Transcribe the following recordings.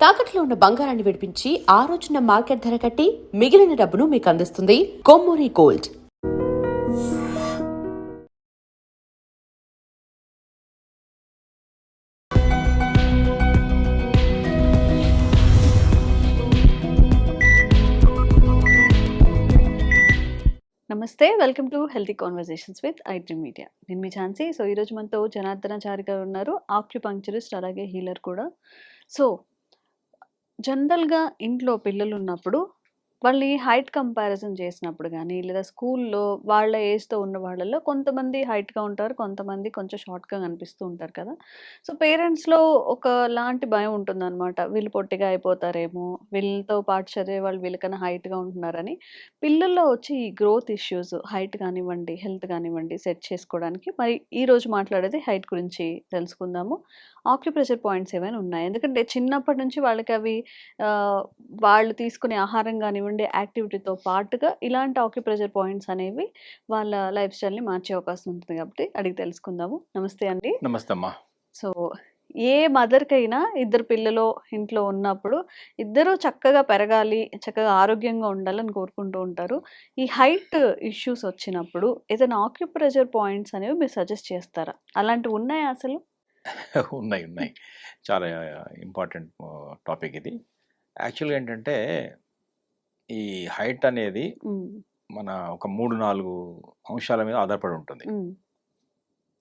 తాకట్లో ఉన్న బంగారాన్ని విడిపించి ఆ రోజున మార్కెట్ ధర కట్టి మిగిలిన డబ్బును మీకు అందిస్తుంది కొమ్మూరి గోల్డ్. నమస్తే, welcome to healthy conversations with IT media. నేను మీ ఛాన్సీ. సో ఈరోజు మనతో జనార్దనాచారి గారు ఉన్నారు, ఆక్యుపంక్చరిస్ట్, అలాగే హీలర్ కూడా. సో జనరల్గా ఇంట్లో పిల్లలు ఉన్నప్పుడు వాళ్ళని హైట్ కంపారిజన్ చేసినప్పుడు కానీ, లేదా స్కూల్లో వాళ్ళ ఏజ్తో ఉన్న వాళ్ళలో కొంతమంది హైట్గా ఉంటారు, కొంతమంది కొంచెం షార్ట్గా కనిపిస్తూ ఉంటారు కదా. సో పేరెంట్స్లో ఒకలాంటి భయం ఉంటుందన్నమాట, వీళ్ళు పొట్టిగా అయిపోతారేమో, వీళ్ళతో పాటు చదివే వాళ్ళు వీళ్ళకన్నా హైట్గా ఉంటున్నారని. పిల్లల్లో వచ్చి ఈ గ్రోత్ ఇష్యూస్, హైట్ కానివ్వండి, హెల్త్ కానివ్వండి, సెట్ చేసుకోవడానికి మరి ఈరోజు మాట్లాడేది హైట్ గురించి తెలుసుకుందాము. ఆక్యుప్రెషర్ పాయింట్స్ ఏమైనా ఉన్నాయి, ఎందుకంటే చిన్నప్పటి నుంచి వాళ్ళకి అవి వాళ్ళు తీసుకునే ఆహారం కానివ్వండి, యాక్టివిటీతో పాటుగా ఇలాంటి ఆక్యుప్రెషర్ పాయింట్స్ అనేవి వాళ్ళ లైఫ్ స్టైల్ని మార్చే అవకాశం ఉంటుంది, కాబట్టి అడిగి తెలుసుకుందాము. నమస్తే అండి. నమస్తే అమ్మా. సో ఏ మదర్కైనా ఇద్దరు పిల్లలు ఇంట్లో ఉన్నప్పుడు ఇద్దరు చక్కగా పెరగాలి, చక్కగా ఆరోగ్యంగా ఉండాలని కోరుకుంటూ ఉంటారు. ఈ హైట్ ఇష్యూస్ వచ్చినప్పుడు ఏదైనా ఆక్యుప్రెషర్ పాయింట్స్ అనేవి మీరు సజెస్ట్ చేస్తారా? అలాంటివి ఉన్నాయా అసలు? ఉన్నాయి. చాలా ఇంపార్టెంట్ టాపిక్ ఇది. యాక్చువల్గా ఏంటంటే ఈ హైట్ అనేది మన ఒక 3-4 అంశాల మీద ఆధారపడి ఉంటుంది.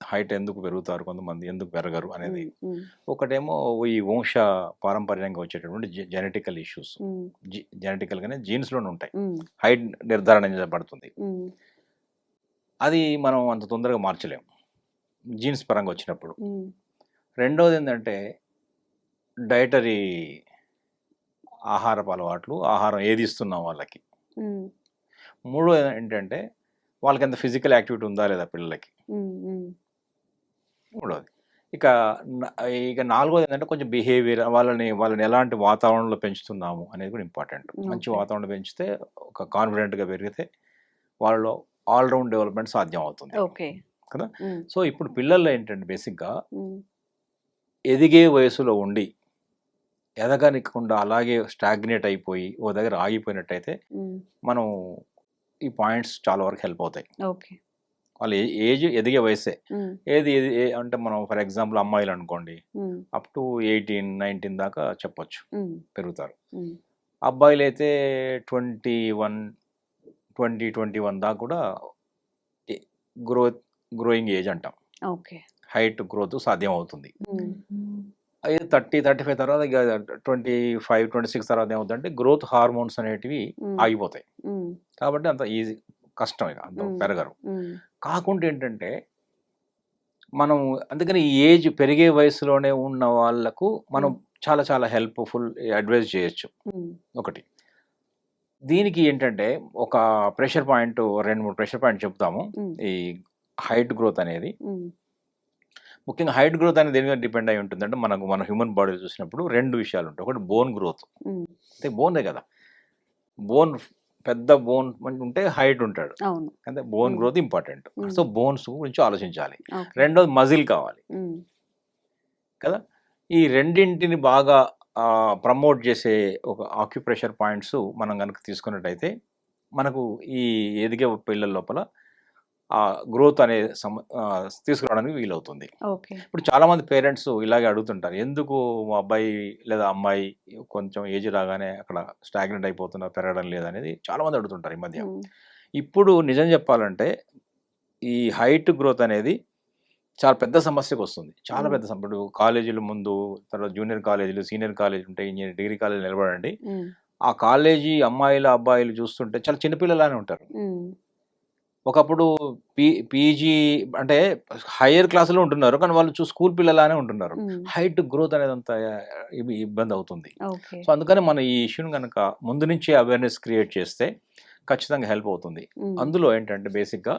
హైట్ ఎందుకు పెరుగుతారు కొంతమంది, ఎందుకు పెరగరు అనేది. ఒకటేమో ఈ వంశ పారంపర్యంగా వచ్చేటటువంటి జెనెటికల్ ఇష్యూస్, జెనెటికల్గానే జీన్స్లోనే ఉంటాయి. హైట్ నిర్ధారణ చేయబడుతుంది. అది మనం అంత తొందరగా మార్చలేము జీన్స్ పరంగా వచ్చినప్పుడు. రెండవది ఏంటంటే డైటరీ ఆహారపు అలవాట్లు, ఆహారం ఏది ఇస్తున్నాం వాళ్ళకి. మూడోది ఏంటంటే వాళ్ళకి ఎంత ఫిజికల్ యాక్టివిటీ ఉందా లేదా పిల్లలకి. మూడోది. ఇక నాలుగోది ఏంటంటే కొంచెం బిహేవియర్, వాళ్ళని ఎలాంటి వాతావరణంలో పెంచుతున్నాము అనేది కూడా ఇంపార్టెంట్. మంచి వాతావరణం పెంచితే, ఒక కాన్ఫిడెంట్గా పెరిగితే వాళ్ళలో ఆల్రౌండ్ డెవలప్మెంట్ సాధ్యం అవుతుంది కదా. సో ఇప్పుడు పిల్లల్లో ఏంటంటే బేసిక్గా ఎదిగే వయసులో ఉండి ఎదగనికుండా అలాగే స్టాగ్నేట్ అయిపోయి ఓ దగ్గర ఆగిపోయినట్టయితే మనం ఈ పాయింట్స్ చాలా వరకు హెల్ప్ అవుతాయి. వాళ్ళు ఏజ్ ఎదిగే వయసే ఏది అంటే మనం ఫర్ ఎగ్జాంపుల్ అమ్మాయిలు అనుకోండి, అప్ టు 18-19 దాకా చెప్పొచ్చు పెరుగుతారు. అబ్బాయిలు అయితే 21 దాకా కూడా గ్రోయింగ్ ఏజ్ అంటాం. హైట్ గ్రోత్ సాధ్యం అవుతుంది. 30-35 తర్వాత, 25-26 తర్వాత ఏమవుతుందంటే గ్రోత్ హార్మోన్స్ అనేటివి ఆగిపోతాయి. కాబట్టి అంత ఈజీ కష్టం, ఇక అంత పెరగరు. కాకుండా ఏంటంటే మనం అందుకని ఈ ఏజ్ పెరిగే వయసులోనే ఉన్న వాళ్ళకు మనం చాలా చాలా హెల్ప్ఫుల్ అడ్వైజ్ చేయొచ్చు. ఒకటి దీనికి ఏంటంటే ఒక ప్రెషర్ పాయింట్, 2-3 ప్రెషర్ పాయింట్ చెప్తాము. ఈ హైట్ గ్రోత్ అనేది ముఖ్యంగా హైట్ గ్రోత్ అనేది దేని మీద డిపెండ్ అయి ఉంటుంది అంటే మన హ్యూమన్ బాడీలో చూసినప్పుడు 2 విషయాలు ఉంటాయి. ఒకటి బోన్ గ్రోత్, అంటే బోనే కదా, బోన్ పెద్ద బోన్ ఉంటే హైట్ ఉంటాడు, అంటే bone growth important. So bones గురించి ఆలోచించాలి. రెండోది మజిల్ కావాలి కదా. ఈ రెండింటిని బాగా ప్రమోట్ చేసే ఒక ఆక్యుప్రెషర్ పాయింట్స్ మనం కనుక తీసుకున్నట్టయితే మనకు ఈ ఎదిగే పిల్లల లోపల ఆ గ్రోత్ అనే తీసుకురావడానికి వీలవుతుంది. ఇప్పుడు చాలా మంది పేరెంట్స్ ఇలాగే అడుగుతుంటారు, ఎందుకు మా అబ్బాయి లేదా అమ్మాయి కొంచెం ఏజ్ రాగానే అక్కడ స్టాగ్నెంట్ అయిపోతున్నారు, పెరగడం లేదనేది చాలా మంది అడుగుతుంటారు ఈ మధ్య. ఇప్పుడు నిజం చెప్పాలంటే ఈ హైట్ గ్రోత్ అనేది చాలా పెద్ద సమస్యకు వస్తుంది, చాలా పెద్ద సమస్య. ఇప్పుడు కాలేజీల ముందు, తర్వాత జూనియర్ కాలేజీలు, సీనియర్ కాలేజీలు ఉంటాయి, ఇంజనీరింగ్ డిగ్రీ కాలేజీలు నిలబడండి, ఆ కాలేజీ అమ్మాయిలు అబ్బాయిలు చూస్తుంటే చాలా చిన్నపిల్లలానే ఉంటారు. ఒకప్పుడు పీజీ అంటే హయ్యర్ క్లాసులో ఉంటున్నారు, కానీ వాళ్ళు స్కూల్ పిల్లలానే ఉంటున్నారు. హైట్ గ్రోత్ అనేది అంత ఇబ్బంది అవుతుంది. సో అందుకని మనం ఈ ఇష్యూని కనుక ముందు నుంచే అవేర్నెస్ క్రియేట్ చేస్తే ఖచ్చితంగా హెల్ప్ అవుతుంది. అందులో ఏంటంటే బేసిక్గా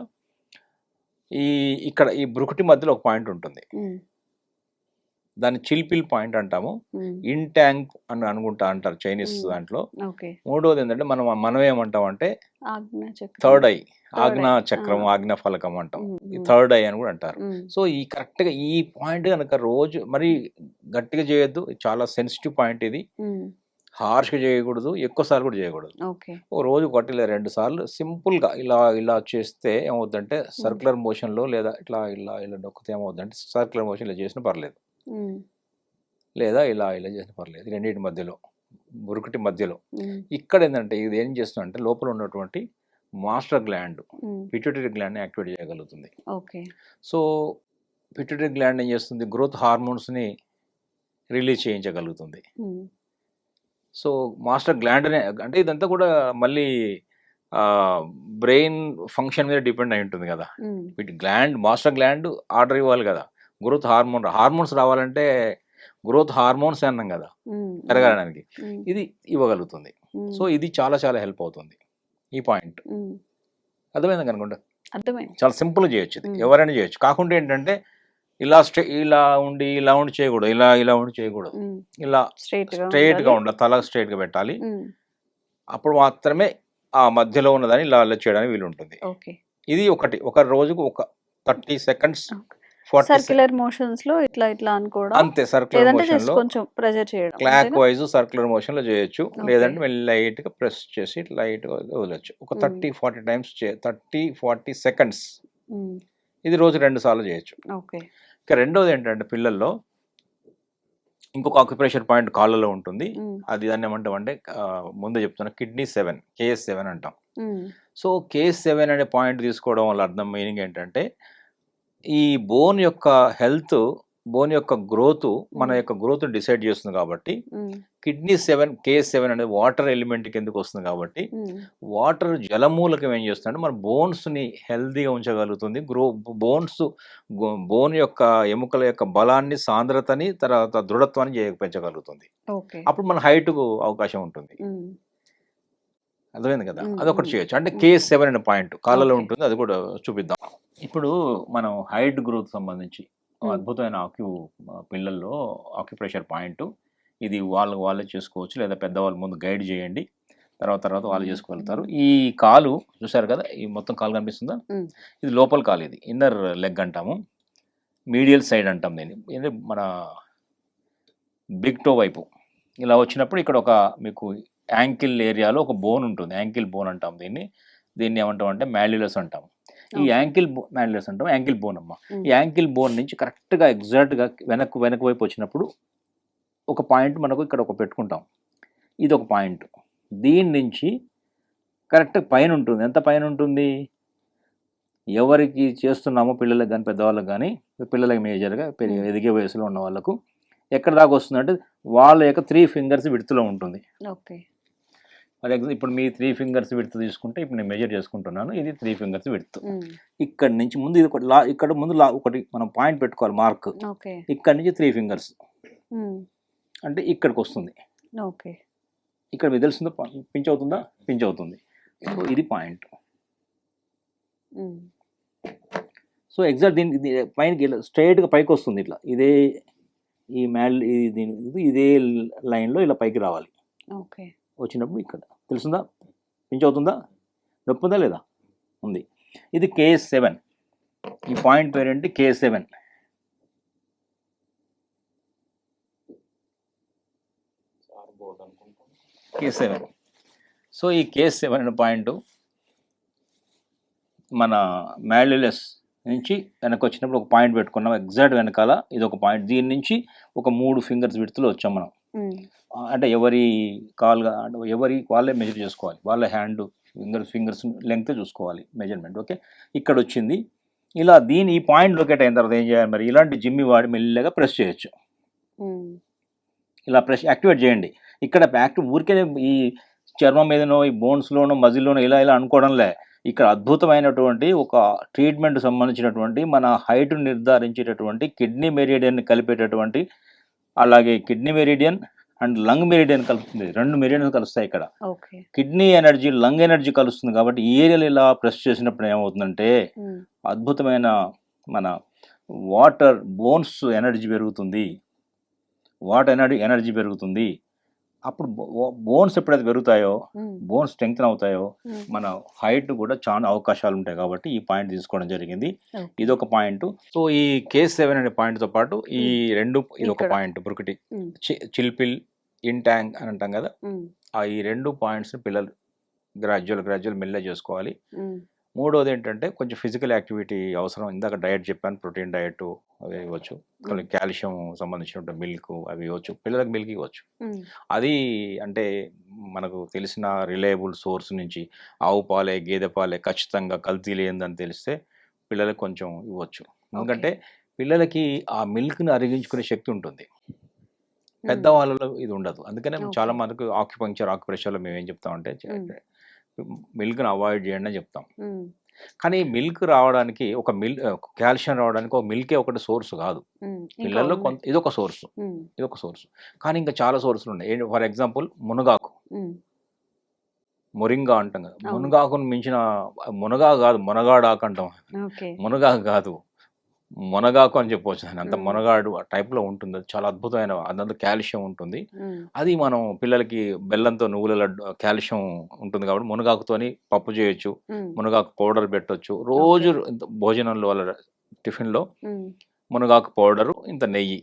ఇక్కడ ఈ బ్రుకుటి మధ్యలో ఒక పాయింట్ ఉంటుంది. దాన్ని చిల్పిల్ పాయింట్ అంటాము, ఉమ్, ఇన్ ట్యాంక్ అని అనుకుంటా అంటారు చైనీస్ మ్మ్. దాంట్లో. ఓకే. మూడోది ఏంటంటే మనం ఏమంటాం అంటే ఆజ్ఞా చక్రం. థర్డ్ ఐ, Third ఆజ్ఞా eye. చక్రం, ఆ. ఆజ్ఞా ఫలకం అంటాం. ఉమ్, ఈ ఉమ్, థర్డ్ ఐ అని కూడా అంటారు. ఉమ్, సో ఈ కరెక్ట్గా ఈ పాయింట్ కనుక రోజు మరి గట్టిగా చేయొద్దు, చాలా సెన్సిటివ్ పాయింట్ ఇది. ఉమ్, హార్ష్గా చేయకూడదు, ఎక్కువసార్లు కూడా చేయకూడదు. ఓకే. ఓ రోజు ఒకటి లేదా 2 సార్లు సింపుల్గా ఇలా ఇలా చేస్తే ఏమవుతుందంటే సర్క్యులర్ మోషన్లో లేదా ఇట్లా ఇలా ఇలా నొక్కితే ఏమవుతుందంటే సర్క్యులర్ మోషన్ ఇలా చేసినా పర్లేదు, ఉమ్, లేదా ఇలా ఇలా చేసినా పర్లేదు, ఈ రెండింటి మధ్యలో మురుకుటి మధ్యలో. ఉమ్, ఇక్కడ ఏంటంటే ఇది ఏం చేస్తుందంటే లోపల ఉన్నటువంటి మాస్టర్ గ్లాండ్ ఉమ్, పిట్యూటరీ గ్లాండ్ని యాక్టివేట్ చేయగలుగుతుంది. ఓకే. సో పిట్యూటరీ గ్లాండ్ ఏం చేస్తుంది, గ్రోత్ హార్మోన్స్ని రిలీజ్ చేయించగలుగుతుంది. ఉమ్, సో మాస్టర్ గ్లాండ్ అనే అంటే ఇదంతా కూడా మళ్ళీ బ్రెయిన్ ఫంక్షన్ మీద డిపెండ్ అయి ఉంటుంది కదా. ఉమ్, వీటి గ్లాండ్ మాస్టర్ గ్లాండ్ ఆర్డర్ ఇవ్వాలి కదా, గ్రోత్ హార్మోన్స్ రావాలంటే గ్రోత్ హార్మోన్స్ అన్నాం కదా ఉమ్, పెరగడానికి, ఉమ్, ఇది ఇవ్వగలుగుతుంది. ఉమ్, సో ఇది చాలా చాలా హెల్ప్ అవుతుంది ఈ పాయింట్. ఉమ్, అర్థమైంది అనుకుంటా, అర్థమైంది. చాలా సింపుల్గా చేయొచ్చు ఇది, మ్మ్. ఎవరైనా చేయొచ్చు. కాకుండా ఏంటంటే ఇలా ఇలా ఉండి చేయకూడదు, ఇలా ఉండి చేయకూడదు, ఉమ్, ఇలా స్ట్రైట్గా స్ట్రైట్గా ఉండాలి, తల స్ట్రైట్గా పెట్టాలి. ఉమ్, అప్పుడు మాత్రమే ఆ మధ్యలో ఉన్నదాన్ని ఇలా అలా చేయడానికి వీలు ఉంటుంది. ఓకే. ఇది ఒక రోజుకు ఒక 30 సెకండ్స్ 40 సెకండ్స్ సర్క్యులర్ మోషన్స్ లో ఇట్లా ఇట్లా అనుకోవడం, అంతే. సర్క్యులర్ లేదంటే మోషన్ జస్ట్ లో కొంచెం ప్రెజర్ చేయడం, క్లాక్ అంతేనా? వైజ్ సర్క్యులర్ మోషన్ లో చేయొచ్చు, Okay. లేదంటే మళ్ళీ లైట్ గా ప్రెస్ చేసి లైట్ గా వదలొచ్చు. ఒక 30-40 టైమ్స్ 30-40 సెకండ్స్. ఉమ్, ఇది రోజు 2 సార్లు చేయొచ్చు. ఓకే. ఇక రెండోది ఏంటంటే పిల్లల్లో ఇంకొక ఆక్యుప్రెషర్ పాయింట్ కాళ్ళలో ఉంటుంది. ఉమ్, అది దాన్ని ఏమంటాం అంటే ముందే చెప్తున్నా కిడ్నీ 7 KS7 అంటాం. ఉమ్, సో KS7 అనే పాయింట్ తీసుకోవడం వల్ల అర్థం మీనింగ్ ఏంటంటే ఈ బోన్ యొక్క హెల్త్, బోన్ యొక్క గ్రోత్ మన యొక్క గ్రోత్ డిసైడ్ చేస్తుంది. కాబట్టి ఉమ్, కిడ్నీ 7 KS7 అనేది వాటర్ ఎలిమెంట్ కిందకు వస్తుంది. కాబట్టి ఉమ్, వాటర్ జలమూలకం ఏం చేస్తుందంటే మన బోన్స్ని హెల్తీగా ఉంచగలుగుతుంది. బోన్ యొక్క ఎముకల యొక్క బలాన్ని, సాంద్రతని, తర్వాత దృఢత్వాన్ని పెంచగలుగుతుంది. ఓకే. అప్పుడు మన హైట్కు అవకాశం ఉంటుంది. ఉమ్, అర్థమైంది కదా, మ్మ్. అదొకటి మ్మ్. చేయొచ్చు. అంటే KS7 అనే పాయింట్ కాళ్ళలో Okay. ఉంటుంది, అది కూడా చూపిద్దాం. ఇప్పుడు మనం హైట్ గ్రోత్ సంబంధించి మ్మ్. అద్భుతమైన పిల్లల్లో ఆక్యుప్రెషర్ పాయింట్ ఇది వాళ్ళే చేసుకోవచ్చు, లేదా పెద్దవాళ్ళు ముందు గైడ్ చేయండి, తర్వాత వాళ్ళు చేసుకోగలుగుతారు. ఈ కాలు చూసారు కదా, ఈ మొత్తం కాలు కనిపిస్తుందా, మ్మ్. ఇది లోపల కాలు, ఇది ఇన్నర్ లెగ్ అంటాము, మీడియల్ సైడ్ అంటాం దీన్ని. ఇది మన బిగ్ టో వైపు ఇలా వచ్చినప్పుడు ఇక్కడ ఒక మీకు యాంకిల్ ఏరియాలో ఒక బోన్ ఉంటుంది, యాంకిల్ బోన్ అంటాం దీన్ని ఏమంటాం అంటే మాల్యులస్ అంటాం. ఈ యాంకిల్ మాల్యులస్ అంటాం, యాంకిల్ బోన్ అమ్మ. మ్మ్. ఈ యాంకిల్ బోన్ నుంచి కరెక్ట్గా ఎగ్జాక్ట్గా వెనక్కు వైపు వచ్చినప్పుడు ఒక పాయింట్ మనకు ఇక్కడ ఒక పెట్టుకుంటాం, ఇది ఒక పాయింట్. దీని నుంచి కరెక్ట్ పైన ఉంటుంది. ఎంత పైన ఉంటుంది, ఎవరికి చేస్తున్నామో పిల్లలకు కానీ పెద్దవాళ్ళకి కానీ, పిల్లలకి మేజర్గా ఎదిగే వయసులో ఉన్న వాళ్ళకు ఎక్కడ దాకా వస్తుందంటే వాళ్ళ యొక్క 3 ఫింగర్స్ విడుతులో ఉంటుంది. ఓకే. ఫర్ ఎగ్జాంపుల్ ఇప్పుడు మీ 3 ఫింగర్స్ విడుతు తీసుకుంటే, ఇప్పుడు నేను మెజర్ చేసుకుంటున్నాను, ఇది 3 ఫింగర్స్ విడుతు. ఉమ్, ఇక్కడ నుంచి ముందు ఇది ఇక్కడ ముందు ఒకటి మనం పాయింట్ పెట్టుకోవాలి, మార్క్. ఓకే. ఇక్కడ నుంచి 3 ఫింగర్స్ ఉమ్, అంటే ఇక్కడికి వస్తుంది. ఓకే. ఇక్కడ మీకు తెలుస్తుందా, పించ్ అవుతుందా, పించ్ అవుతుంది. సో ఇది పాయింట్. ఉమ్, సో ఎగ్జాక్ట్ దీనికి పైనకి స్ట్రైట్గా పైకి వస్తుంది, ఇట్లా ఇదే ఈ ఇదే లైన్లో ఇలా పైకి రావాలి. ఓకే. వచ్చినప్పుడు ఇక్కడ తెలుస్తుందా, పించ్ అవుతుందా, నొప్పి ఉందా లేదా, ఉంది. ఇది KS7. ఈ పాయింట్ పేరేంటి, KS7. KS7. సో ఈ KS7 అనే పాయింట్ మన మాల్యులస్ నుంచి వెనక్కి వచ్చినప్పుడు ఒక పాయింట్ పెట్టుకున్నాం, ఎగ్జాక్ట్ వెనకాల ఇది ఒక పాయింట్. దీని నుంచి ఒక 3 ఫింగర్స్ విడుతులో వచ్చాం మనం. ఉమ్, అంటే ఎవరి వాళ్ళే మెజర్ చేసుకోవాలి, వాళ్ళ హ్యాండ్ ఫింగర్స్ లెంగ్త్ చూసుకోవాలి మెజర్మెంట్. ఓకే, ఇక్కడ వచ్చింది. ఇలా ఈ పాయింట్ లొకేట్ అయిన తర్వాత ఏం చేయాలి మరి, ఇలాంటి జిమ్మి వాడి మెల్లగా ప్రెస్ చేయొచ్చు. ఉమ్, ఇలా ప్రెస్ యాక్టివేట్ చేయండి. ఇక్కడ ఊరికే ఈ చర్మం మీదనో, ఈ బోన్స్లోనో, మజిల్లోనో ఇలా అనుకోవడంలే. ఇక్కడ అద్భుతమైనటువంటి ఒక ట్రీట్మెంట్ సంబంధించినటువంటి మన హైట్ నిర్ధారించేటటువంటి కిడ్నీ మెరిడియన్ కలిపేటటువంటి, అలాగే kidney meridian and lung meridian కలుస్తుంది. 2 మెరిడియన్స్ కలుస్తాయి ఇక్కడ. Okay. Kidney energy, lung energy కలుస్తుంది. కాబట్టి ఈ ఏరియాలో ఇలా ప్రెస్ చేసినప్పుడు ఏమవుతుందంటే ఉమ్, అద్భుతమైన మన వాటర్ బోన్స్ ఎనర్జీ పెరుగుతుంది. వాట్ ఎనర్జీ పెరుగుతుంది. అప్పుడు బోన్స్ ఎప్పుడైతే పెరుగుతాయో, బోన్స్ స్ట్రెంగ్త్ అవుతాయో, మన హైట్ కూడా చాలా అవకాశాలు ఉంటాయి. కాబట్టి ఈ పాయింట్ తీసుకోవడం జరిగింది. ఇదొక పాయింట్. సో ఈ K7 అనే పాయింట్తో పాటు ఈ ఇది ఒక పాయింట్ బ్రుకుటి, చిల్పిల్, ఇంటాంగ్ అని అంటాం కదా, ఆ ఈ 2 పాయింట్స్ పిల్లలు గ్రాడ్యువల్ మెల్లగా చేసుకోవాలి. మూడోది ఏంటంటే కొంచెం ఫిజికల్ యాక్టివిటీ అవసరం. ఇందాక డయట్ చెప్పాను, ప్రోటీన్ డయట్ అవి ఇవ్వచ్చు, కొన్ని కాల్షియం సంబంధించిన మిల్క్ అవి ఇవ్వచ్చు, పిల్లలకు మిల్క్ ఇవ్వచ్చు. అది అంటే మనకు తెలిసిన రిలయబుల్ సోర్స్ నుంచి ఆవు పాలే, గేదె పాలే, ఖచ్చితంగా కల్తీ లేదని తెలిస్తే పిల్లలకు కొంచెం ఇవ్వచ్చు. ఎందుకంటే పిల్లలకి ఆ మిల్క్ని అరిగించుకునే శక్తి ఉంటుంది, పెద్దవాళ్ళలో ఇది ఉండదు. అందుకనే చాలా మనకు ఆక్యుప్రెషర్లో మేము ఏం చెప్తామంటే మిల్క్ని అవాయిడ్ చేయండి అని చెప్తాం. కానీ మిల్క్ రావడానికి కాల్షియం రావడానికి ఒక మిల్కే ఒకటి సోర్స్ కాదు. పిల్లల్లో ఇదొక సోర్స్, కానీ ఇంకా చాలా సోర్సులు ఉన్నాయి. ఫర్ ఎగ్జాంపుల్ మునగాకు, మొరింగా అంటాం కదా, మునగాకును మించిన మునగా కాదు, మునగాడాకు అంటాం. మునగాకు కాదు, మునగాకు అని చెప్పవచ్చు. అంత మునగాడు టైప్లో ఉంటుంది. అది చాలా అద్భుతమైన, అదంతా కాల్షియం ఉంటుంది. అది మనం పిల్లలకి బెల్లంతో నువ్వుల లడ్డు కాల్షియం ఉంటుంది కాబట్టి మునగాకుతోని పప్పు చేయొచ్చు, మునగాకు పౌడర్ పెట్టొచ్చు. రోజు భోజనంలో వాళ్ళ టిఫిన్లో మునగాకు పౌడరు, ఇంత నెయ్యి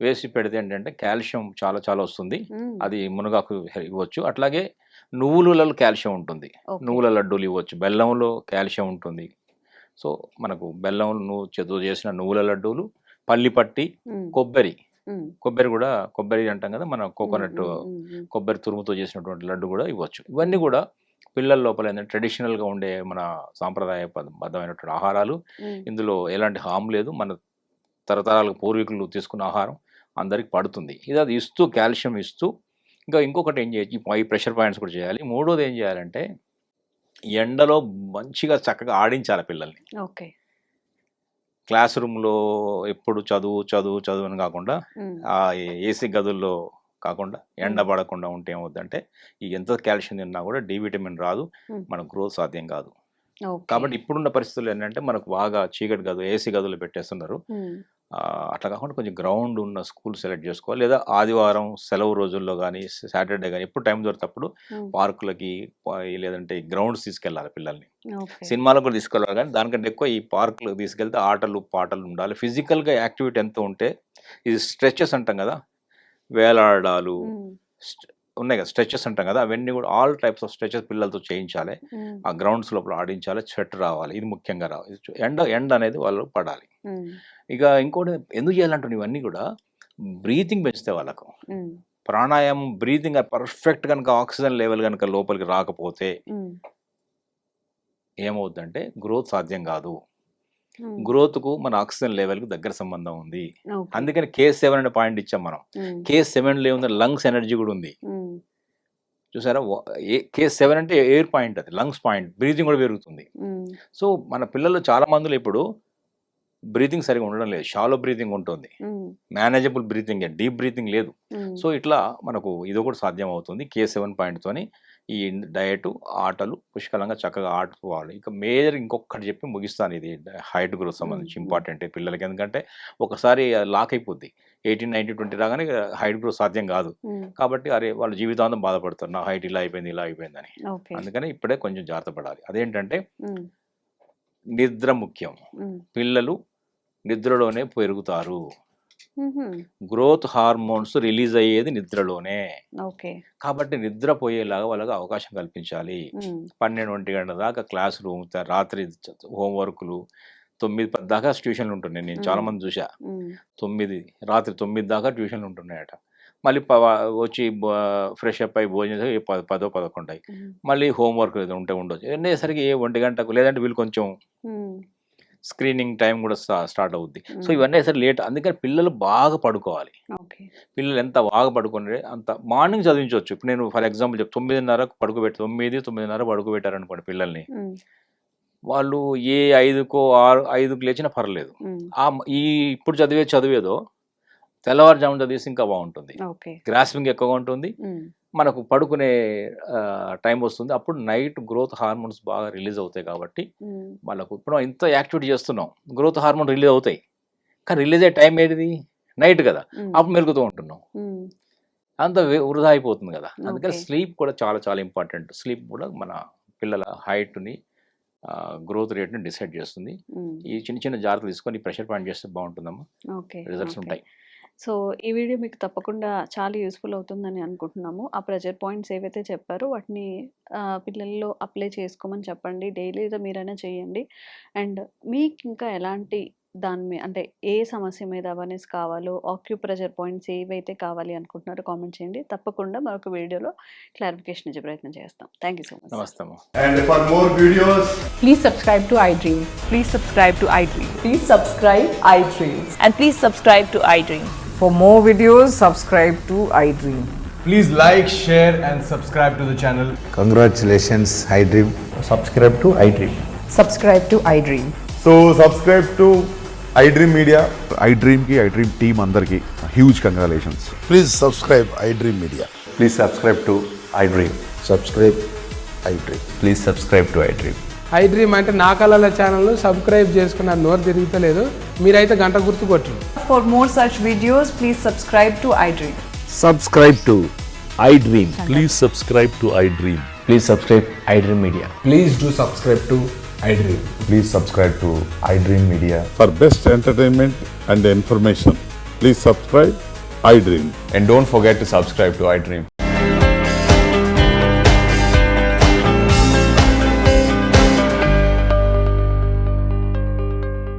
వేసి పెడితే ఏంటంటే కాల్షియం చాలా చాలా వస్తుంది. అది మునగాకు ఇవ్వచ్చు. అట్లాగే నువ్వులలో కాల్షియం ఉంటుంది, నువ్వుల లడ్డూలు ఇవ్వచ్చు. బెల్లంలో కాల్షియం ఉంటుంది. సో మనకు బెల్లం చేసిన నువ్వుల లడ్డూలు, పల్లి పట్టి, కొబ్బరి కూడా, కొబ్బరి అంటాం కదా మన కోకోనట్, కొబ్బరి తురుముతో చేసినటువంటి లడ్డు కూడా ఇవ్వచ్చు. ఇవన్నీ కూడా పిల్లల లోపల ఏంటంటే ట్రెడిషనల్గా ఉండే మన సాంప్రదాయబద్ధమైనటువంటి ఆహారాలు. ఇందులో ఎలాంటి హామ్ లేదు. మన తరతరాలకు పూర్వీకులు తీసుకున్న ఆహారం అందరికి పడుతుంది. ఇది అది ఇస్తూ, కాల్షియం ఇస్తూ, ఇంకా ఇంకొకటి ఏం చేయొచ్చు, ఈ ప్రెషర్ పాయింట్స్ కూడా చేయాలి. మూడోది ఏం చేయాలంటే ఎండలో మంచిగా చక్కగా ఆడించాలి పిల్లల్ని. క్లాస్ రూమ్లో ఎప్పుడు చదువు అని కాకుండా, ఆ ఏసీ గదుల్లో కాకుండా ఎండ పడకుండా ఉంటే ఏమవుద్దంటే ఎంత కాల్షియం తిన్నా కూడా డి విటమిన్ రాదు, మన గ్రోత్ సాధ్యం కాదు. కాబట్టి ఇప్పుడున్న పరిస్థితులు ఏంటంటే మనకు బాగా చీకటి గదు, ఏసీ గదులు పెట్టేస్తున్నారు. అట్లా కాకుండా కొంచెం గ్రౌండ్ ఉన్న స్కూల్ సెలెక్ట్ చేసుకోవాలి. లేదా ఆదివారం సెలవు రోజుల్లో కానీ, సాటర్డే కానీ, ఎప్పుడు టైం దొరికినప్పుడు పార్కులకి లేదంటే గ్రౌండ్స్ తీసుకెళ్ళాలి పిల్లల్ని. సినిమాలకు కూడా తీసుకెళ్ళాలి, కానీ దానికంటే ఎక్కువ ఈ పార్కులకు తీసుకెళ్తే ఆటలు పాటలు ఉండాలి. ఫిజికల్గా యాక్టివిటీ ఎంత ఉంటే, ఇది స్ట్రెచెస్ అంటాం కదా, వేలాడాలు ఉన్నాయి కదా, స్ట్రెచెస్ అంటాం కదా, అవన్నీ కూడా ఆల్ టైప్స్ ఆఫ్ స్ట్రెచెస్ పిల్లలతో చేయించాలి. ఆ గ్రౌండ్స్ లోపల ఆడించాలి, స్వెట్ రావాలి, ఇది ముఖ్యంగా రావాలి. ఎండ అనేది వాళ్ళు పడాలి. ఇక ఇంకోటి ఎందుకు చేయాలంటే ఇవన్నీ కూడా బ్రీతింగ్ పెంచితే వాళ్ళకు ప్రాణాయామం, బ్రీతింగ్ పర్ఫెక్ట్ కనుక ఆక్సిజన్ లెవెల్ కనుక లోపలికి రాకపోతే ఏమవుతుందంటే గ్రోత్ సాధ్యం కాదు. గ్రోత్ కు మన ఆక్సిజన్ లెవెల్ కు దగ్గర సంబంధం ఉంది. అందుకని K7 అనే పాయింట్ ఇచ్చాం మనం. K7 లో ఉంది లంగ్స్ ఎనర్జీ కూడా ఉంది. చూసారా, K7 అంటే ఎయిర్ పాయింట్, అది లంగ్స్ పాయింట్, బ్రీతింగ్ కూడా పెరుగుతుంది. సో మన పిల్లలు చాలా మందిలో ఇప్పుడు బ్రీతింగ్ సరిగా ఉండడం లేదు, షాలో బ్రీతింగ్ ఉంటుంది, మేనేజబుల్ బ్రీతింగ్, డీప్ బ్రీతింగ్ లేదు. సో ఇట్లా మనకు ఇది కూడా సాధ్యం అవుతుంది K7 పాయింట్తోని. ఈ డయట్, ఆటలు పుష్కలంగా చక్కగా ఆడుకోవాలి. ఇక మేజర్ ఇంకొకటి చెప్పి ముగిస్తాను, ఇది హైట్ గ్రోత్ సంబంధించి ఇంపార్టెంట్ పిల్లలకి. ఎందుకంటే ఒకసారి లాక్ అయిపోద్ది, 18, 19, 20 రాగానే హైట్ గ్రోత్ సాధ్యం కాదు. కాబట్టి అరే వాళ్ళ జీవితాంతం బాధపడతారు, నా హైట్ ఇలా అయిపోయిందని. అందుకని ఇప్పుడే కొంచెం జాగ్రత్త పడాలి. అదేంటంటే నిద్ర ముఖ్యం. పిల్లలు నిద్రలోనే పెరుగుతారు. గ్రోత్ హార్మోన్స్ రిలీజ్ అయ్యేది నిద్రలోనే. కాబట్టి నిద్రపోయేలాగా వాళ్ళకి అవకాశం కల్పించాలి. 12-1 గంటల దాకా క్లాస్ రూమ్, రాత్రి హోంవర్క్లు, 9-10 దాకా ట్యూషన్లు ఉంటున్నాయి. నేను చాలా మంది చూసా, రాత్రి 9 దాకా ట్యూషన్లు ఉంటున్నాయట. మళ్ళీ వచ్చి ఫ్రెష్ అప్ అయి భోజనం 10-11 మళ్ళీ హోంవర్క్ ఏదో ఉంటే ఉండొచ్చు. అనేసరికి 1 గంటకు, లేదంటే వీళ్ళు కొంచెం స్క్రీనింగ్ టైం కూడా స్టార్ట్ అవుద్ది. సో ఇవన్నీ సరే లేట్. అందుకని పిల్లలు బాగా పడుకోవాలి. పిల్లలు ఎంత బాగా పడుకునే అంత మార్నింగ్ చదివించవచ్చు. ఇప్పుడు నేను ఫర్ ఎగ్జాంపుల్ 9:30 పడుకోబెట్టి 9-9:30 పడుకోబెట్టారనుకోండి పిల్లల్ని, వాళ్ళు 5కో 5కు లేచినా పర్లేదు. ఈ ఇప్పుడు చదివేదో తెల్లవారుజామున చదివేసి ఇంకా బాగుంటుంది, గ్రాస్పింగ్ ఎక్కువగా ఉంటుంది, మనకు పడుకునే టైం వస్తుంది. అప్పుడు నైట్ గ్రోత్ హార్మోన్స్ బాగా రిలీజ్ అవుతాయి. కాబట్టి వాళ్ళకు ఇప్పుడు ఇంత యాక్టివిటీ చేస్తున్నాం, గ్రోత్ హార్మోన్ రిలీజ్ అవుతాయి, కానీ రిలీజ్ అయ్యే టైం ఏది, నైట్ కదా, ఉమ్, అప్పుడు మెలుగుతూ ఉంటున్నాం, ఉమ్, అంత వృధా అయిపోతుంది కదా. అందుకని Okay. స్లీప్ కూడా చాలా చాలా ఇంపార్టెంట్. స్లీప్ కూడా మన పిల్లల హైట్ని, గ్రోత్ రేట్ని డిసైడ్ చేస్తుంది. ఉమ్. ఈ చిన్న చిన్న జాగ్రత్తలు తీసుకొని ప్రెషర్ పాయింట్ చేస్తే బాగుంటుందమ్మా, ఓకే, రిజల్ట్స్ ఓకే. ఉంటాయి. సో ఈ వీడియో మీకు తప్పకుండా చాలా యూస్ఫుల్ అవుతుందని అనుకుంటున్నాము. ఆ ప్రెజర్ పాయింట్స్ ఏవైతే చెప్పారో వాటిని పిల్లల్లో అప్లై చేసుకోమని చెప్పండి. డైలీ మీరైనా చేయండి. అండ్ మీకు ఇంకా ఎలాంటి దాని మీద అంటే ఏ సమస్య మీద అవేర్నెస్ కావాలో, ఆక్యుప్రెషర్ పాయింట్స్ ఏవైతే కావాలి అనుకుంటున్నారో కామెంట్ చేయండి. తప్పకుండా మరొక వీడియోలో క్లారిఫికేషన్ ఇచ్చే ప్రయత్నం చేస్తాం. Thank you so much. నమస్తే అమ్మా. And for more videos, Please subscribe to iDream. Please subscribe to iDream. Please subscribe iDream. And please subscribe to iDream. For more videos, subscribe to iDream. please like, share, and subscribe to the channel. Congratulations, iDream. subscribe to iDream. Subscribe to iDream. So subscribe to iDream Media. iDream की iDream team अंदर की huge congratulations. Please subscribe iDream Media. Please subscribe to iDream. Subscribe iDream. Please subscribe to iDream. iDream అంటే నా కళల channel subscribe చేసుకున్న నోరు తిరుగుతలేదు, మీరైతే గంట గుర్తు కొట్టు. For more such videos, please subscribe to iDream. Subscribe to iDream. Please subscribe to iDream. Please subscribe iDream Media. Please do subscribe to iDream. Please subscribe to iDream Media. For best entertainment and information, please subscribe iDream. And don't forget to subscribe to iDream.